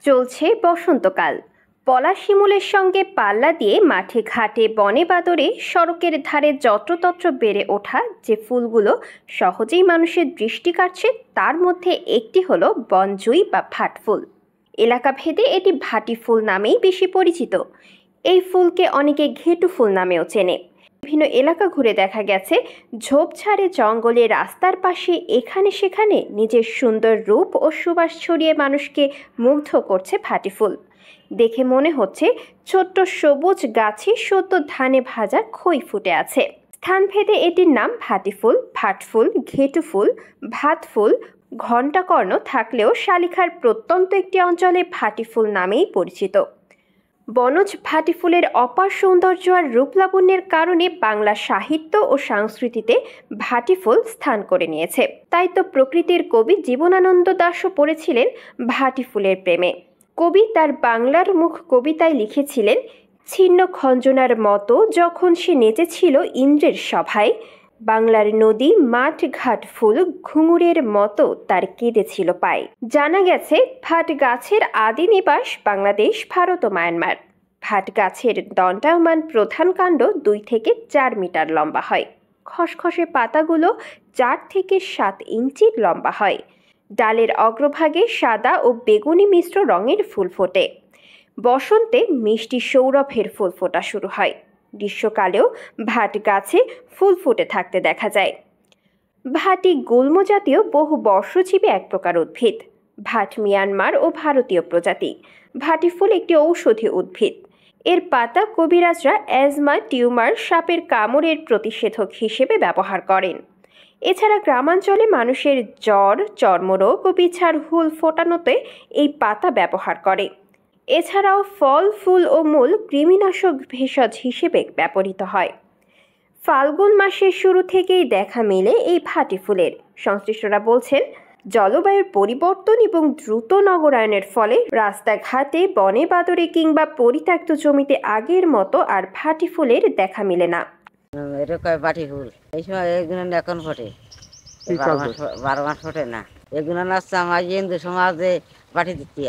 চলছে বসন্তকাল। পলাশ শিমুলের সঙ্গে পাল্লা দিয়ে মাঠে ঘাটে বনে বাদরে সড়কের ধারে যত্রতত্র বেড়ে ওঠা যে ফুলগুলো সহজেই মানুষের দৃষ্টি কাটছে, তার মধ্যে একটি হলো বনজুই বা ভাটফুল। এলাকা ভেদে এটি ভাটি ফুল নামেই বেশি পরিচিত। এই ফুলকে অনেকে ঘেটু ফুল নামেও চেনে। বিভিন্ন এলাকা ঘুরে দেখা গেছে ঝোপঝাড়ে জঙ্গলে রাস্তার পাশে এখানে সেখানে নিজের সুন্দর রূপ ও সুবাস ছড়িয়ে মানুষকে মুগ্ধ করছে ভাটি ফুল। দেখে মনে হচ্ছে ছোট্ট সবুজ গাছে সদ্য ধানে ভাজা খই ফুটে আছে। স্থানভেদে এটির নাম ভাটি ফুল, ভাটফুল, ঘেটু ফুল, ভাত ফুল, ঘণ্টাকর্ণ থাকলেও শালিখার প্রত্যন্ত একটি অঞ্চলে ভাটি ফুল নামেই পরিচিত। বনজ ভাটি ফুলের অপার সৌন্দর্য আর রূপলাবণ্যের কারণে বাংলা সাহিত্য ও সংস্কৃতিতে ভাটি ফুল স্থান করে নিয়েছে। তাই তো প্রকৃতির কবি জীবনানন্দ দাশও পড়েছিলেন ভাটি ফুলের প্রেমে। কবি তার বাংলার মুখ কবিতায় লিখেছিলেন, ছিন্ন খঞ্জনার মতো যখন সে নেচেছিল ইন্দ্রের সভায়, বাংলার নদী মাঠ ঘাট ফুল ঘুঙুরের মতো তার কেঁদেছিল পায়। জানা গেছে ভাট গাছের আদি নিবাস বাংলাদেশ, ভারত ও মায়ানমার। ভাট গাছের দণ্ডায়মান প্রধান কাণ্ড 2 থেকে 4 মিটার লম্বা হয়। খসখসে পাতাগুলো 4 থেকে 7 ইঞ্চি লম্বা হয়। ডালের অগ্রভাগে সাদা ও বেগুনি মিশ্র রঙের ফুল ফোটে। বসন্তে মিষ্টি সৌরভের ফুল ফোটা শুরু হয়। গ্রীষ্মকালেও ভাট গাছে ফুল ফুটে থাকতে দেখা যায়। ভাটি গুল্ম জাতীয় বহু বর্ষজীবী এক প্রকার উদ্ভিদ। ভাট মিয়ানমার ও ভারতীয় প্রজাতি। ভাটি ফুল একটি ঔষধি উদ্ভিদ। এর পাতা কবিরাজরা অ্যাজমা, টিউমার, সাপের কামড়ের প্রতিষেধক হিসেবে ব্যবহার করেন। এছাড়া গ্রামাঞ্চলে মানুষের জ্বর, চর্মরোগ ও বিছার হুল ফোটানোতে এই পাতা ব্যবহার করে। এছাড়াও ফল, ফুল ও মূল কৃমিনাশক ভেষজ হিসেবে ব্যবহৃত হয়। ফাল্গুন মাসের শুরু থেকেই দেখা মেলে এই ভাটি ফুলের। সংশ্লিষ্টরা বলছেন, জলবায়ুর পরিবর্তন এবং দ্রুত নগরায়নের ফলে রাস্তাঘাটে, বনে বাদরে কিংবা পরিত্যক্ত জমিতে আগের মতো আর ভাটি ফুলের দেখা মেলে না। এটা কয় ভাটি ফুল, এই সময় এগুলো এখন ফোটে, 12 মাস ফোটে না। এগুলো হচ্ছে আমার হিন্দু সমাজে ভাটি দিতে